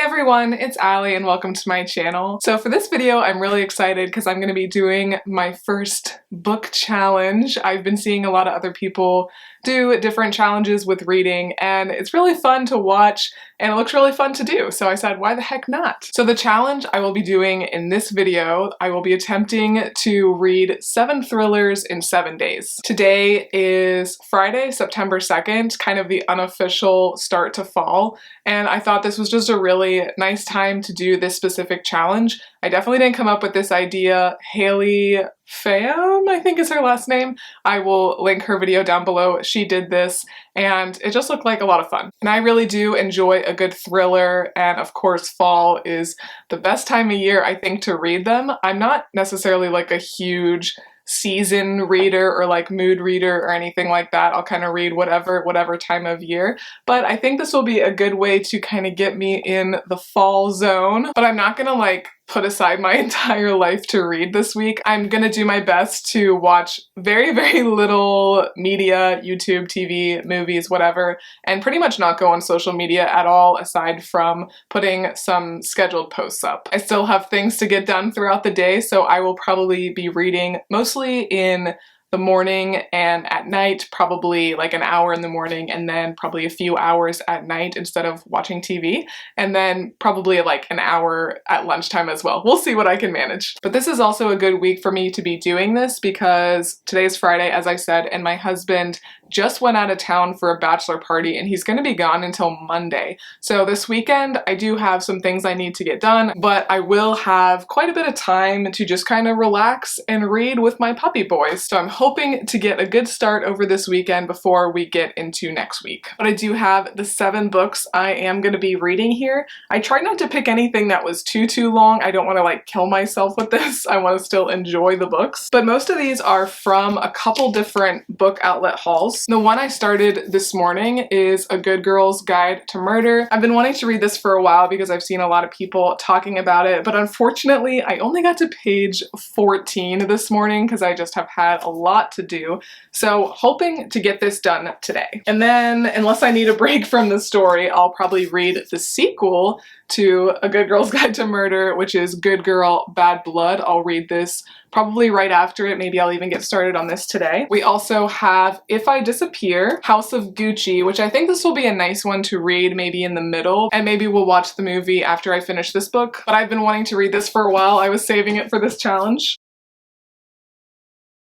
everyone, it's Allie and welcome to my channel. So for this video, I'm really excited because I'm going to be doing my first book challenge. I've been seeing a lot of other people do different challenges with reading and it's really fun to watch and it looks really fun to do. So I said, why the heck not? So the challenge I will be doing in this video, I will be attempting to read 7 thrillers in 7 days. Today is Friday, September 2nd, kind of the unofficial start to fall. And I thought this was just a really nice time to do this specific challenge. I definitely didn't come up with this idea. Haley Pham, I think is her last name. I will link her video down below. She did this and it just looked like a lot of fun. And I really do enjoy a good thriller, and of course fall is the best time of year I think to read them. I'm not necessarily like a huge season reader or like mood reader or anything like that. I'll kind of read whatever time of year, but I think this will be a good way to kind of get me in the fall zone. But I'm not gonna like put aside my entire life to read this week. I'm gonna do my best to watch very little media, YouTube, TV, movies, whatever, and pretty much not go on social media at all aside from putting some scheduled posts up. I still have things to get done throughout the day, so I will probably be reading mostly in the morning and at night, probably like an hour in the morning and then probably a few hours at night instead of watching TV, and then probably like an hour at lunchtime as well. We'll see what I can manage. But this is also a good week for me to be doing this because today's Friday, as I said, and my husband just went out of town for a bachelor party and he's gonna be gone until Monday. So this weekend I do have some things I need to get done, but I will have quite a bit of time to just kind of relax and read with my puppy boys. So I'm hoping to get a good start over this weekend before we get into next week. But I do have the 7 books I am gonna be reading here. I tried not to pick anything that was too long. I don't want to like kill myself with this. I want to still enjoy the books. But most of these are from a couple different book outlet hauls. The one I started this morning is A Good Girl's Guide to Murder. I've been wanting to read this for a while because I've seen a lot of people talking about it, but unfortunately I only got to page 14 this morning because I just have had a lot to do. So hoping to get this done today. And then, unless I need a break from the story, I'll probably read the sequel to A Good Girl's Guide to Murder, which is Good Girl, Bad Blood. I'll read this probably right after it. Maybe I'll even get started on this today. We also have If I Disappear, House of Gucci, which I think this will be a nice one to read maybe in the middle, and maybe we'll watch the movie after I finish this book. But I've been wanting to read this for a while. I was saving it for this challenge.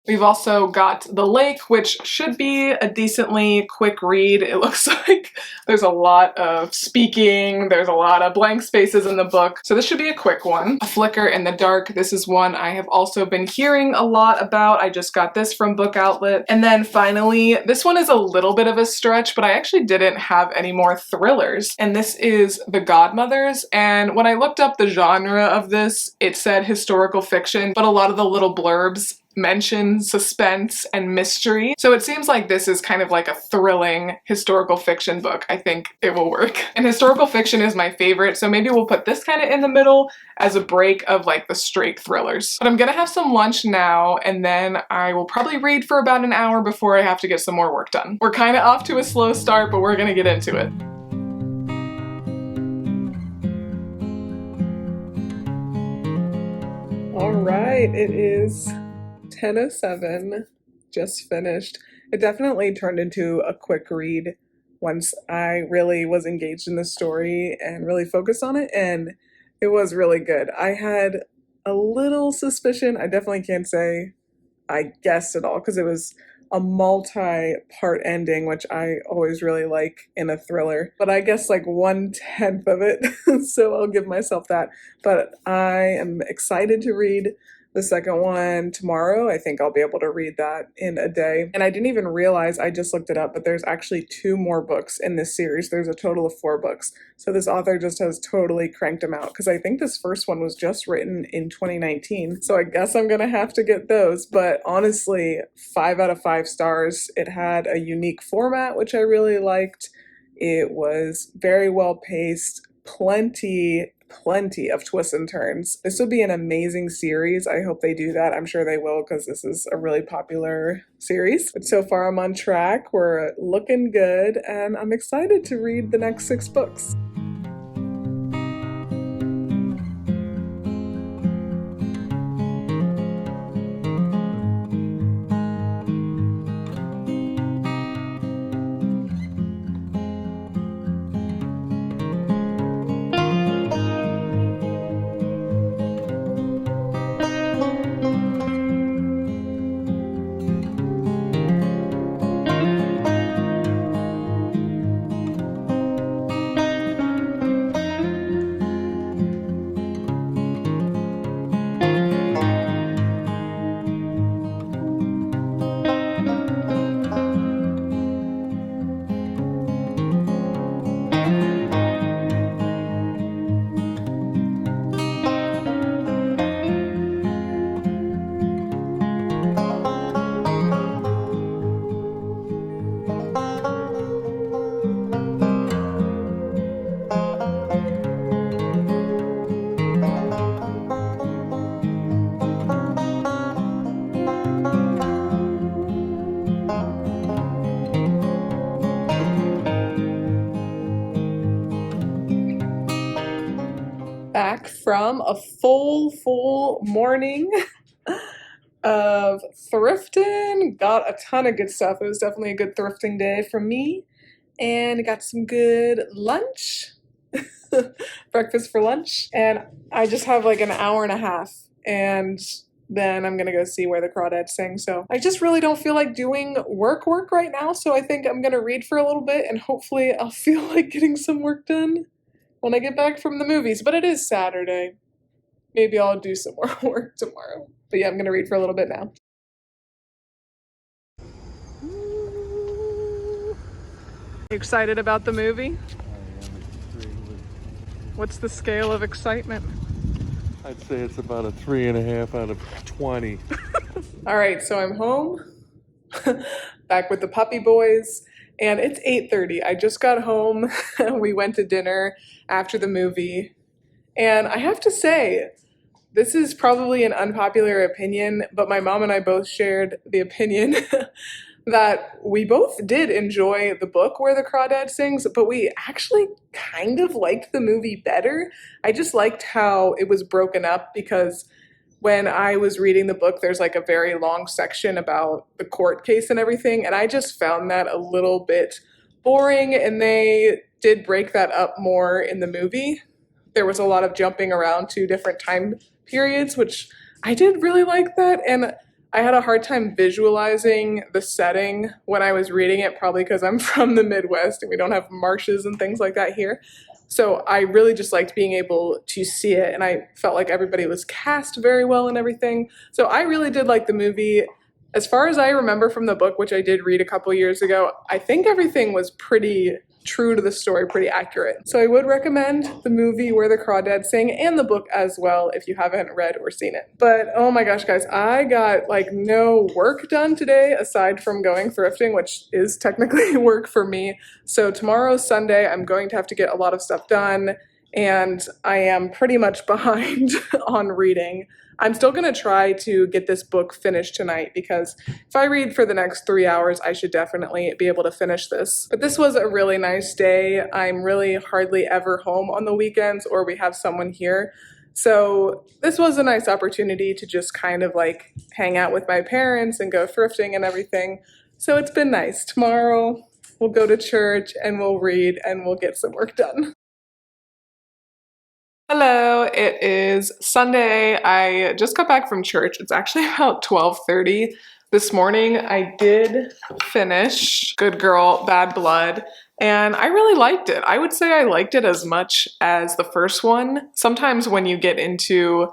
We've also got The Lake, which should be a decently quick read. It looks like there's a lot of speaking, there's a lot of blank spaces in the book, so this should be a quick one. A Flicker in the Dark, this is one I have also been hearing a lot about. I just got this from Book Outlet. And then finally, this one is a little bit of a stretch, but I actually didn't have any more thrillers, and this is The Godmothers. And when I looked up the genre of this, it said historical fiction, but a lot of the little blurbs mention suspense and mystery. So it seems like this is kind of like a thrilling historical fiction book. I think it will work. And historical fiction is my favorite, so maybe we'll put this kind of in the middle as a break of like the straight thrillers. But I'm gonna have some lunch now and then I will probably read for about an hour before I have to get some more work done. We're kind of off to a slow start, but we're gonna get into it. All right, it is 10:07, just finished. It definitely turned into a quick read once I really was engaged in the story and really focused on it, and it was really good. I had a little suspicion, I definitely can't say I guessed it all because it was a multi-part ending, which I always really like in a thriller, but I guess like 1/10 of it, so I'll give myself that. But I am excited to read the second one tomorrow. I think I'll be able to read that in a day. And I didn't even realize, I just looked it up, but there's actually 2 more books in this series. There's a total of 4 books. So this author just has totally cranked them out because I think this first one was just written in 2019. So I guess I'm gonna have to get those. But honestly, 5 out of 5 stars. It had a unique format, which I really liked. It was very well paced, plenty of twists and turns. This would be an amazing series. I hope they do that. I'm sure they will because this is a really popular series. But so far I'm on track. We're looking good and I'm excited to read the next 6 books. full morning of thrifting. Got a ton of good stuff. It was definitely a good thrifting day for me. And got some good lunch, breakfast for lunch. And I just have like an hour and a half, and then I'm gonna go see Where the Crawdads Sing. So I just really don't feel like doing work right now. So I think I'm gonna read for a little bit, and hopefully I'll feel like getting some work done when I get back from the movies. But it is Saturday. Maybe I'll do some more work tomorrow. But yeah, I'm gonna read for a little bit now. You excited about the movie? What's the scale of excitement? I'd say it's about a 3.5 out of 20. All right, so I'm home, back with the puppy boys, and it's 8:30. I just got home. We went to dinner after the movie, and I have to say, this is probably an unpopular opinion, but my mom and I both shared the opinion that we both did enjoy the book Where the Crawdad Sings, but we actually kind of liked the movie better. I just liked how it was broken up, because when I was reading the book, there's like a very long section about the court case and everything, and I just found that a little bit boring, and they did break that up more in the movie. There was a lot of jumping around to different time periods, which I did really like that, and I had a hard time visualizing the setting when I was reading it, probably because I'm from the Midwest and we don't have marshes and things like that here. So I really just liked being able to see it, and I felt like everybody was cast very well and everything. So I really did like the movie. As far as I remember from the book, which I did read a couple years ago, I think everything was pretty true to the story, pretty accurate. So I would recommend the movie Where the Crawdads Sing and the book as well if you haven't read or seen it. But oh my gosh, guys, I got like no work done today aside from going thrifting, which is technically work for me. So tomorrow's Sunday, I'm going to have to get a lot of stuff done, and I am pretty much behind on reading. I'm still going to try to get this book finished tonight, because if I read for the next 3 hours, I should definitely be able to finish this. But this was a really nice day. I'm really hardly ever home on the weekends, or we have someone here. So this was a nice opportunity to just kind of like hang out with my parents and go thrifting and everything. So it's been nice. Tomorrow we'll go to church and we'll read and we'll get some work done. Hello, it is Sunday. I just got back from church. It's actually about 12:30 this morning. I did finish Good Girl, Bad Blood, and I really liked it. I would say I liked it as much as the first one. Sometimes when you get into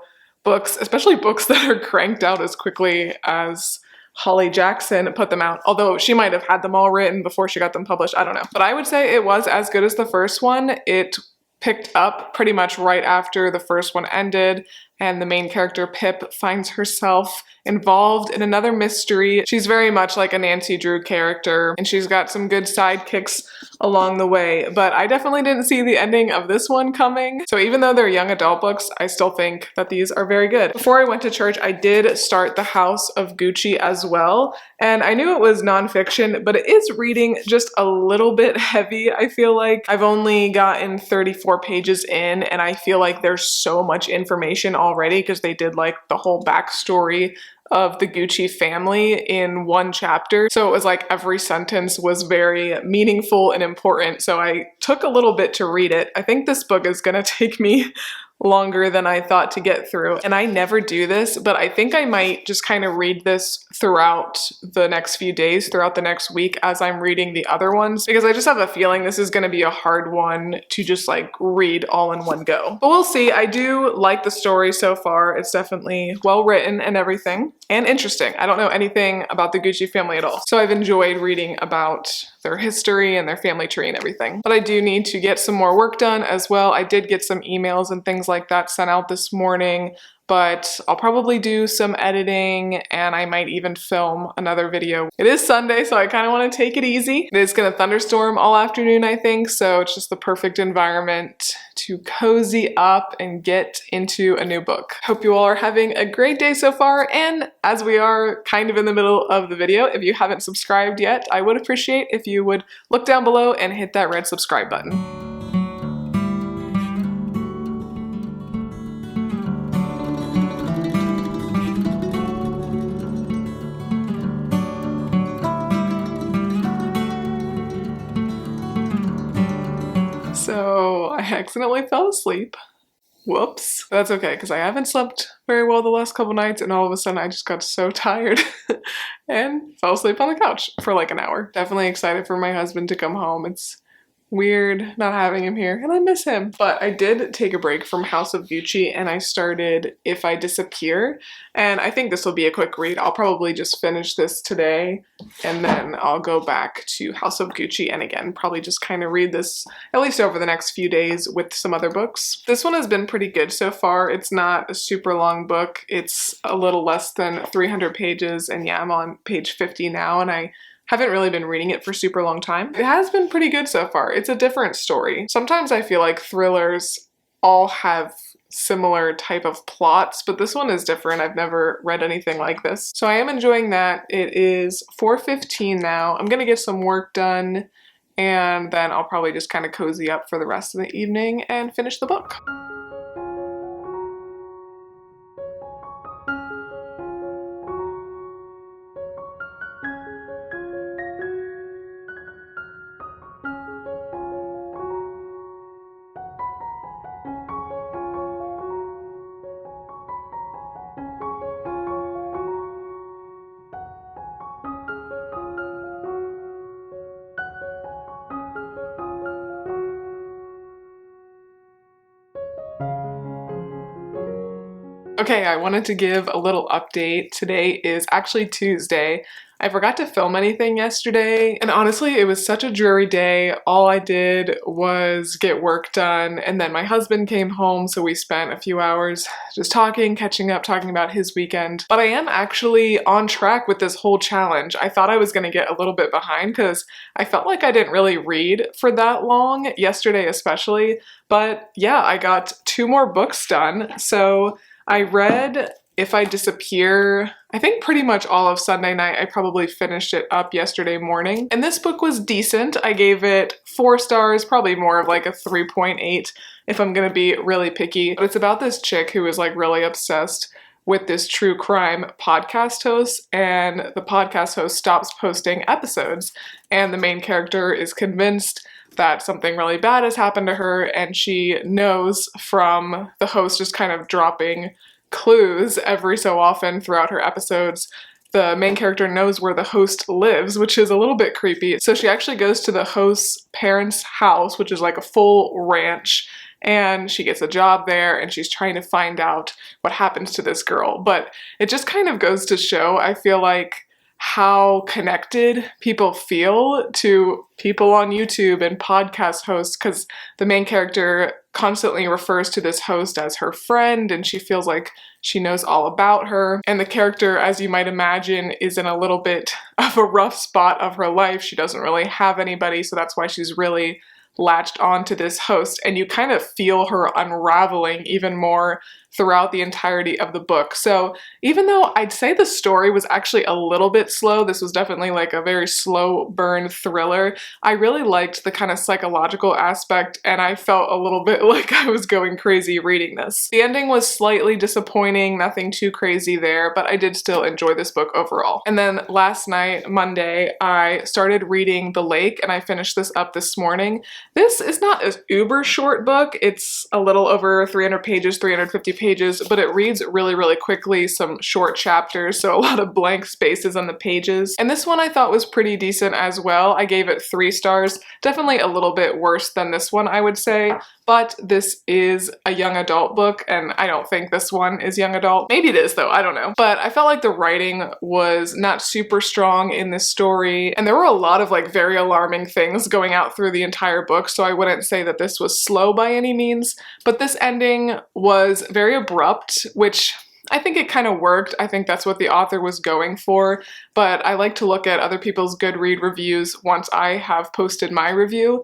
books, especially books that are cranked out as quickly as Holly Jackson put them out, although she might have had them all written before she got them published, I don't know. But I would say it was as good as the first one. It picked up pretty much right after the first one ended, and the main character Pip finds herself involved in another mystery. She's very much like a Nancy Drew character, and she's got some good sidekicks along the way, but I definitely didn't see the ending of this one coming. So even though they're young adult books, I still think that these are very good. Before I went to church, I did start The House of Gucci as well, and I knew it was nonfiction, but it is reading just a little bit heavy, I feel like. I've only gotten 34 pages in, and I feel like there's so much information already, because they did like the whole backstory of the Gucci family in one chapter. So it was like every sentence was very meaningful and important. So I took a little bit to read it. I think this book is gonna take me longer than I thought to get through. And I never do this, but I think I might just kind of read this throughout the next few days, throughout the next week as I'm reading the other ones, because I just have a feeling this is going to be a hard one to just like read all in one go. But we'll see. I do like the story so far. It's definitely well written and everything, and interesting. I don't know anything about the Gucci family at all, so I've enjoyed reading about their history and their family tree and everything. But I do need to get some more work done as well. I did get some emails and things like that sent out this morning, but I'll probably do some editing, and I might even film another video. It is Sunday, so I kind of want to take it easy. It is going to thunderstorm all afternoon, I think, so it's just the perfect environment to cozy up and get into a new book. Hope you all are having a great day so far, and as we are kind of in the middle of the video, if you haven't subscribed yet, I would appreciate if you would look down below and hit that red subscribe button. accidentally fell asleep. Whoops. That's okay, because I haven't slept very well the last couple nights, and all of a sudden I just got so tired and fell asleep on the couch for like an hour. Definitely excited for my husband to come home. It's weird not having him here, and I miss him. But I did take a break from House of Gucci, and I started If I Disappear, and I think this will be a quick read. I'll probably just finish this today, and then I'll go back to House of Gucci, and again, probably just kind of read this at least over the next few days with some other books. This one has been pretty good so far. It's not a super long book. It's a little less than 300 pages, and yeah, I'm on page 50 now, and I haven't really been reading it for super long time. It has been pretty good so far. It's a different story. Sometimes I feel like thrillers all have similar type of plots, but this one is different. I've never read anything like this. So I am enjoying that. It is 4:15 now. I'm gonna get some work done, and then I'll probably just kind of cozy up for the rest of the evening and finish the book. Okay, I wanted to give a little update. Today is actually Tuesday. I forgot to film anything yesterday, and honestly, it was such a dreary day. All I did was get work done, and then my husband came home, so we spent a few hours just talking, catching up, talking about his weekend. But I am actually on track with this whole challenge. I thought I was gonna get a little bit behind because I felt like I didn't really read for that long, yesterday especially. But yeah, I got 2 more books done, so I read If I Disappear, I think pretty much all of Sunday night. I probably finished it up yesterday morning. And this book was decent. I gave it 4 stars, probably more of like a 3.8 if I'm gonna be really picky. But it's about this chick who is like really obsessed with this true crime podcast host, and the podcast host stops posting episodes, and the main character is convinced that something really bad has happened to her, and she knows from the host just kind of dropping clues every so often throughout her episodes. The main character knows where the host lives, which is a little bit creepy. So she actually goes to the host's parents' house, which is like a full ranch, and she gets a job there, and she's trying to find out what happens to this girl. But it just kind of goes to show, I feel like, how connected people feel to people on YouTube and podcast hosts, because the main character constantly refers to this host as her friend, and she feels like she knows all about her. And the character, as you might imagine, is in a little bit of a rough spot of her life. She doesn't really have anybody, so that's why she's really latched onto this host, and you kind of feel her unraveling even more throughout the entirety of the book. So even though I'd say the story was actually a little bit slow, this was definitely like a very slow burn thriller, I really liked the kind of psychological aspect, and I felt a little bit like I was going crazy reading this. The ending was slightly disappointing, nothing too crazy there, but I did still enjoy this book overall. And then last night, Monday, I started reading The Lake, and I finished this up this morning. This is not an uber short book. It's a little over 300 pages, 350 pages, but it reads really, really quickly, some short chapters, so a lot of blank spaces on the pages. And this one I thought was pretty decent as well. I gave it 3 stars. Definitely a little bit worse than this one, I would say, but this is a young adult book, and I don't think this one is young adult. Maybe it is though, I don't know. But I felt like the writing was not super strong in this story, and there were a lot of like very alarming things going out through the entire book, so I wouldn't say that this was slow by any means, but this ending was very abrupt, which I think it kind of worked. I think that's what the author was going for, but I like to look at other people's Goodread reviews once I have posted my review,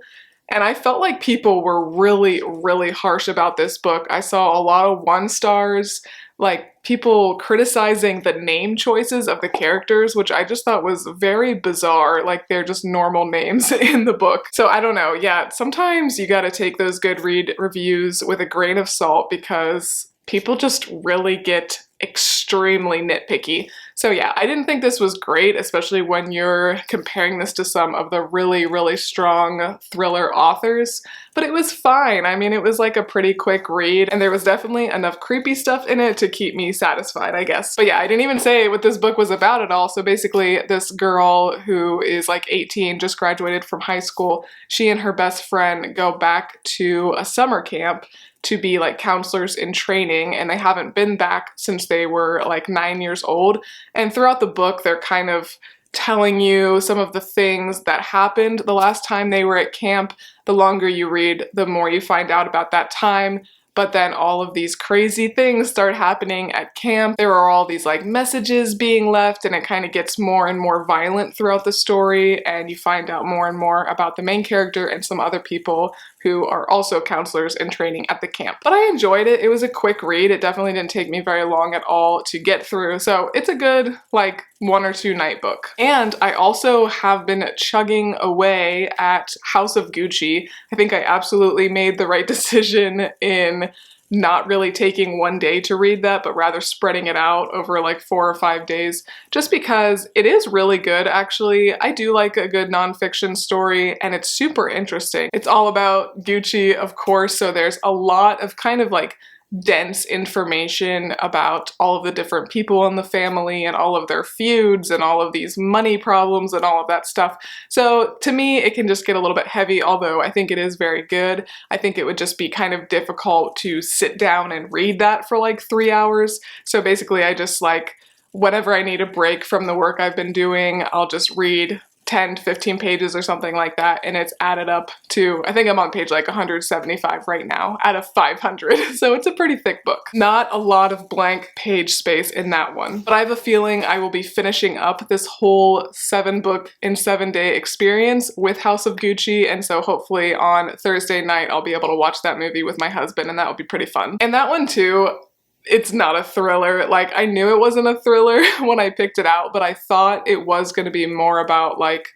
and I felt like people were really, really harsh about this book. I saw a lot of 1 stars, like people criticizing the name choices of the characters, which I just thought was very bizarre, like they're just normal names in the book. So I don't know, yeah, sometimes you gotta take those Goodread reviews with a grain of salt because people just really get extremely nitpicky. So yeah, I didn't think this was great, especially when you're comparing this to some of the really, really strong thriller authors, but it was fine. I mean, it was like a pretty quick read, and there was definitely enough creepy stuff in it to keep me satisfied, I guess. But yeah, I didn't even say what this book was about at all. So basically, this girl who is like 18, just graduated from high school, she and her best friend go back to a summer camp to be like counselors in training, and they haven't been back since they were like 9 years old. And throughout the book, they're kind of telling you some of the things that happened the last time they were at camp. The longer you read, the more you find out about that time. But then all of these crazy things start happening at camp. There are all these like messages being left, and it kind of gets more and more violent throughout the story, and you find out more and more about the main character and some other people who are also counselors in training at the camp. But I enjoyed it. It was a quick read. It definitely didn't take me very long at all to get through. So it's a good like 1 or 2 night book. And I also have been chugging away at House of Gucci. I think I absolutely made the right decision in not really taking one day to read that, but rather spreading it out over like 4 or 5 days, just because it is really good, actually. I do like a good nonfiction story, and it's super interesting. It's all about Gucci, of course, so there's a lot of kind of like dense information about all of the different people in the family and all of their feuds and all of these money problems and all of that stuff. So to me, it can just get a little bit heavy, although I think it is very good. I think it would just be kind of difficult to sit down and read that for like 3 hours. So basically I just like, whenever I need a break from the work I've been doing, I'll just read 10 to 15 pages or something like that, and it's added up to, I think I'm on page like 175 right now out of 500, so it's a pretty thick book. Not a lot of blank page space in that one, but I have a feeling I will be finishing up this whole 7-book in 7-day experience with House of Gucci, and so hopefully on Thursday night I'll be able to watch that movie with my husband, and that will be pretty fun. And that one too, it's not a thriller. Like, I knew it wasn't a thriller when I picked it out, but I thought it was going to be more about like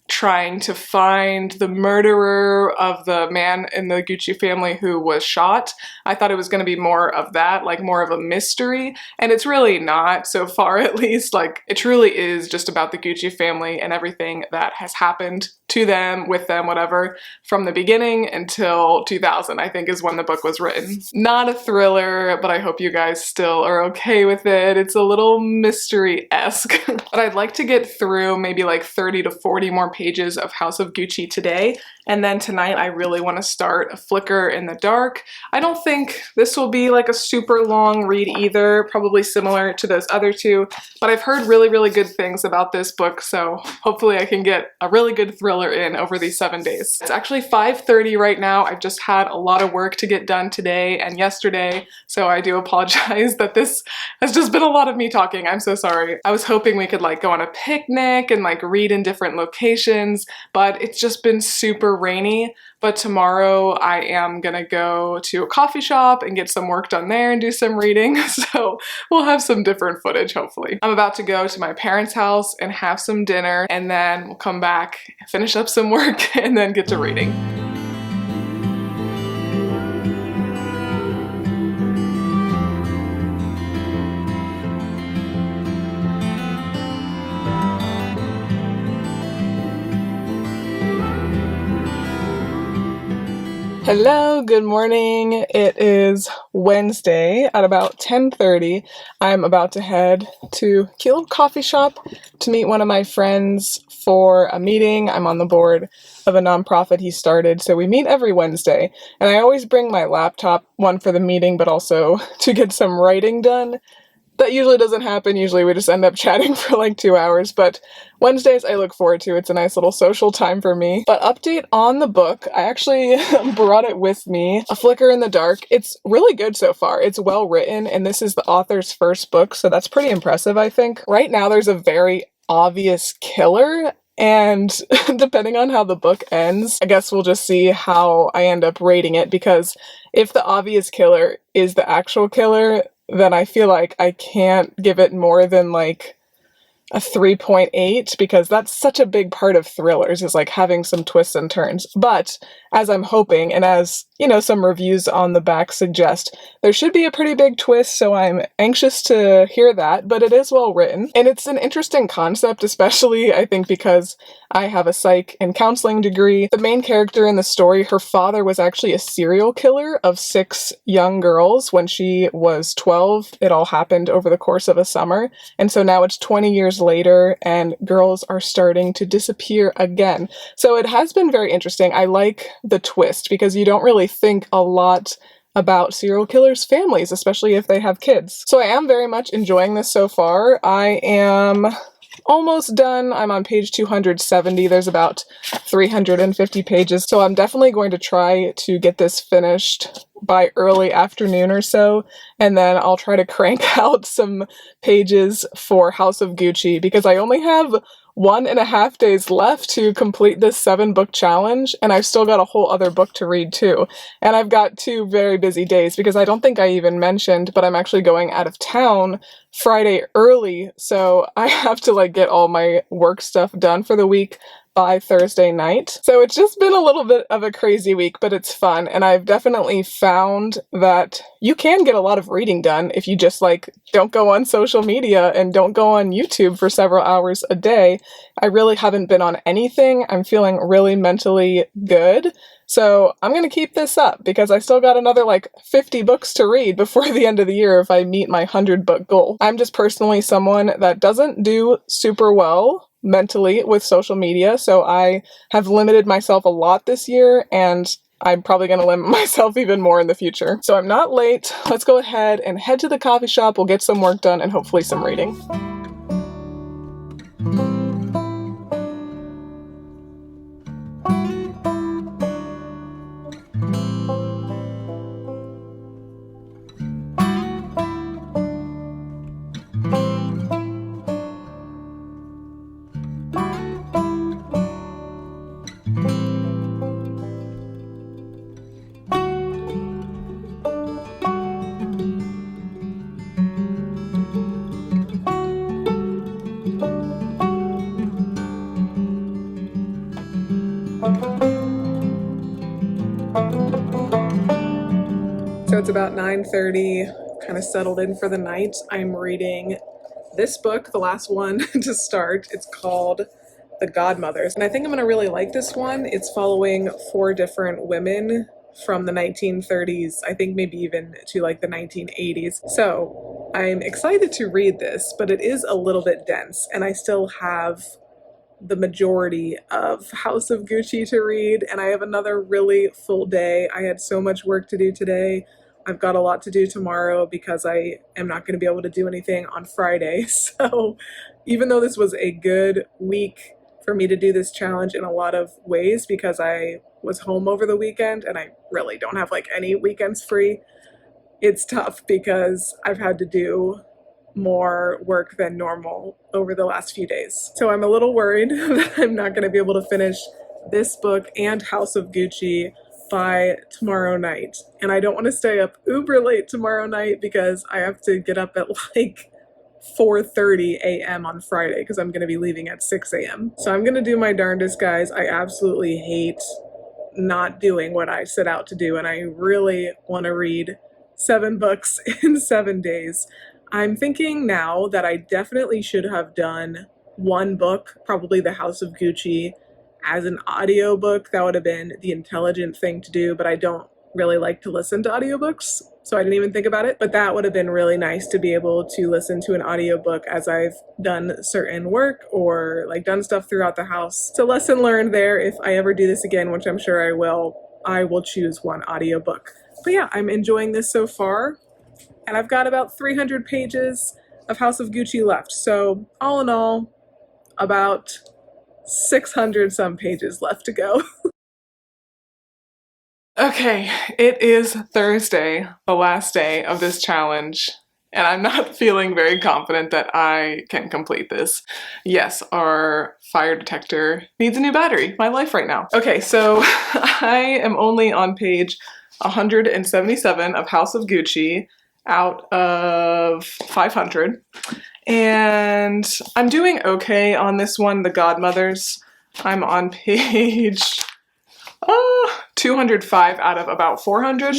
trying to find the murderer of the man in the Gucci family who was shot. I thought it was going to be more of that, like more of a mystery, and it's really not, so far at least. Like, it truly is just about the Gucci family and everything that has happened to them, with them, whatever, from the beginning until 2000, I think is when the book was written. Not a thriller, but I hope you guys still are okay with it. It's a little mystery-esque. But I'd like to get through maybe like 30 to 40 more pages of House of Gucci today, and then tonight I really want to start A Flicker in the Dark. I don't think this will be like a super long read either, probably similar to those other two, but I've heard really, really good things about this book, so hopefully I can get a really good thriller in over these 7 days. It's actually 5:30 right now. I've just had a lot of work to get done today and yesterday, so I do apologize that this has just been a lot of me talking. I'm so sorry. I was hoping we could like go on a picnic and like read in different locations, but it's just been super rainy. But tomorrow I am gonna go to a coffee shop and get some work done there and do some reading, so we'll have some different footage, hopefully. I'm about to go to my parents' house and have some dinner, and then we'll come back, finish up some work, and then get to reading. Hello, good morning. It is Wednesday at about 10:30. I'm about to head to a cute little coffee shop to meet one of my friends for a meeting. I'm on the board of a nonprofit he started, so we meet every Wednesday. And I always bring my laptop, one for the meeting, but also to get some writing done. That usually doesn't happen. Usually we just end up chatting for like 2 hours, but Wednesdays I look forward to. It's a nice little social time for me. But update on the book, I actually brought it with me, A Flicker in the Dark. It's really good so far. It's well written, and this is the author's first book, so that's pretty impressive, I think. Right now there's a very obvious killer, and depending on how the book ends, I guess we'll just see how I end up rating it, because if the obvious killer is the actual killer, then I feel like I can't give it more than like a 3.8, because that's such a big part of thrillers, is like having some twists and turns. But as I'm hoping, and as you know, some reviews on the back suggest there should be a pretty big twist, so I'm anxious to hear that, but it is well written. And it's an interesting concept, especially, I think, because I have a psych and counseling degree. The main character in the story, her father was actually a serial killer of 6 young girls when she was 12. It all happened over the course of a summer. And so now it's 20 years later, and girls are starting to disappear again. So it has been very interesting. I like the twist because you don't really think a lot about serial killers' families, especially if they have kids. So I am very much enjoying this so far. I am almost done. I'm on page 270. There's about 350 pages. So I'm definitely going to try to get this finished by early afternoon or so. And then I'll try to crank out some pages for House of Gucci because I only have 1.5 days left to complete this 7-book challenge, and I've still got a whole other book to read too. And I've got 2 very busy days because I don't think I even mentioned, but I'm actually going out of town Friday early, so I have to like get all my work stuff done for the week by Thursday night. So it's just been a little bit of a crazy week, but it's fun. And I've definitely found that you can get a lot of reading done if you just like don't go on social media and don't go on YouTube for several hours a day. I really haven't been on anything. I'm feeling really mentally good. So I'm going to keep this up because I still got another like 50 books to read before the end of the year if I meet my 100-book goal. I'm just personally someone that doesn't do super well mentally with social media, so I have limited myself a lot this year, and I'm probably going to limit myself even more in the future. So I'm not late. Let's go ahead and head to the coffee shop. We'll get some work done and hopefully some reading. So it's about 9:30, kind of settled in for the night. I'm reading this book, the last one to start. It's called The Godmothers. And I think I'm going to really like this one. It's following 4 different women from the 1930s, I think maybe even to like the 1980s. So I'm excited to read this, but it is a little bit dense, and I still have the majority of House of Gucci to read, and I have another really full day. I had so much work to do today. I've got a lot to do tomorrow because I am not going to be able to do anything on Friday. So even though this was a good week for me to do this challenge in a lot of ways because I was home over the weekend and I really don't have like any weekends free, it's tough because I've had to do more work than normal over the last few days. So I'm a little worried that I'm not going to be able to finish this book and House of Gucci by tomorrow night. And I don't want to stay up uber late tomorrow night because I have to get up at like 4:30 a.m. on Friday because I'm going to be leaving at 6 a.m. So I'm going to do my darndest, guys. I absolutely hate not doing what I set out to do, and I really want to read 7 books in 7 days. I'm thinking now that I definitely should have done 1 book, probably The House of Gucci, as an audiobook. That would have been the intelligent thing to do, but I don't really like to listen to audiobooks, so I didn't even think about it. But that would have been really nice to be able to listen to an audiobook as I've done certain work or like done stuff throughout the house. So lesson learned there. If I ever do this again, which I'm sure I will choose 1 audiobook. But yeah, I'm enjoying this so far. And I've got about 300 pages of House of Gucci left. So all in all, about 600 some pages left to go. Okay, it is Thursday, the last day of this challenge, and I'm not feeling very confident that I can complete this. Yes, our fire detector needs a new battery. My life right now. Okay, so I am only on page 177 of House of Gucci out of 500, and I'm doing okay on this one, The Godmothers. I'm on page 205 out of about 400.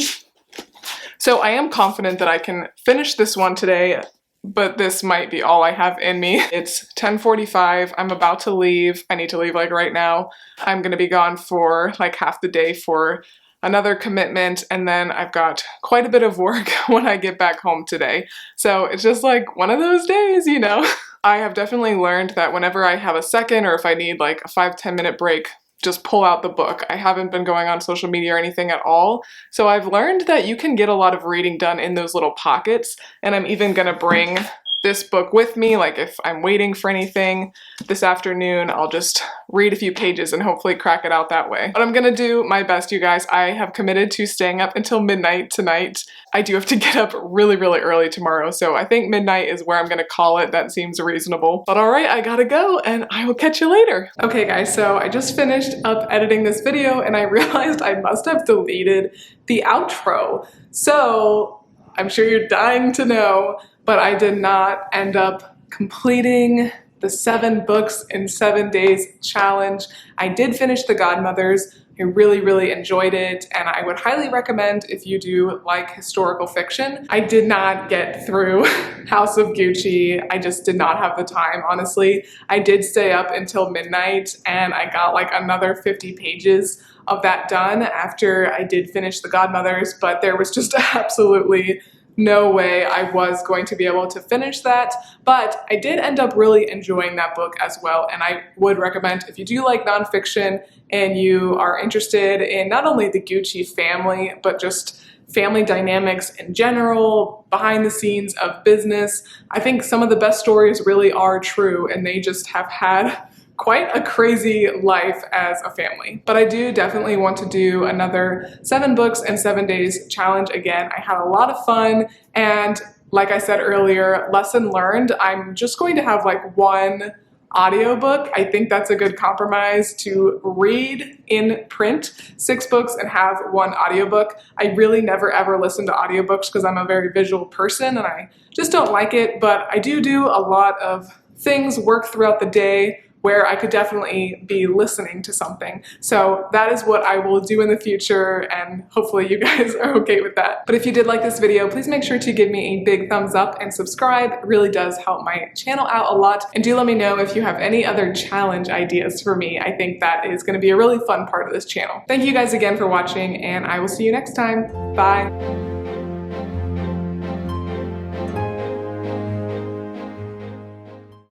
So I am confident that I can finish this one today, but this might be all I have in me. It's 10:45, I'm about to leave. I need to leave like right now. I'm gonna be gone for like half the day for another commitment, and then I've got quite a bit of work when I get back home today. So it's just like one of those days, you know? I have definitely learned that whenever I have a second or if I need like a 5-10 minute break, just pull out the book. I haven't been going on social media or anything at all. So I've learned that you can get a lot of reading done in those little pockets, and I'm even gonna bring this book with me. Like if I'm waiting for anything this afternoon, I'll just read a few pages and hopefully crack it out that way. But I'm gonna do my best, you guys. I have committed to staying up until midnight tonight. I do have to get up really, really early tomorrow, so I think midnight is where I'm gonna call it. That seems reasonable. But all right, I gotta go, and I will catch you later. Okay guys, so I just finished up editing this video and I realized I must have deleted the outro. So I'm sure you're dying to know, but I did not end up completing the 7 books in 7 days challenge. I did finish The Godmothers. I really, really enjoyed it, and I would highly recommend if you do like historical fiction. I did not get through House of Gucci. I just did not have the time, honestly. I did stay up until midnight, and I got like another 50 pages of that done after I did finish The Godmothers, but there was just absolutely no way I was going to be able to finish that, but I did end up really enjoying that book as well, and I would recommend if you do like nonfiction and you are interested in not only the Gucci family, but just family dynamics in general, behind the scenes of business. I think some of the best stories really are true, and they just have had quite a crazy life as a family. But I do definitely want to do another 7 books in 7 days challenge again. I had a lot of fun, and like I said earlier, lesson learned, I'm just going to have like one audiobook. I think that's a good compromise, to read in print 6 books and have one audiobook. I really never ever listen to audiobooks because I'm a very visual person and I just don't like it, but I do a lot of things, work throughout the day, where I could definitely be listening to something. So that is what I will do in the future, and hopefully you guys are okay with that. But if you did like this video, please make sure to give me a big thumbs up and subscribe. It really does help my channel out a lot. And do let me know if you have any other challenge ideas for me. I think that is gonna be a really fun part of this channel. Thank you guys again for watching, and I will see you next time. Bye.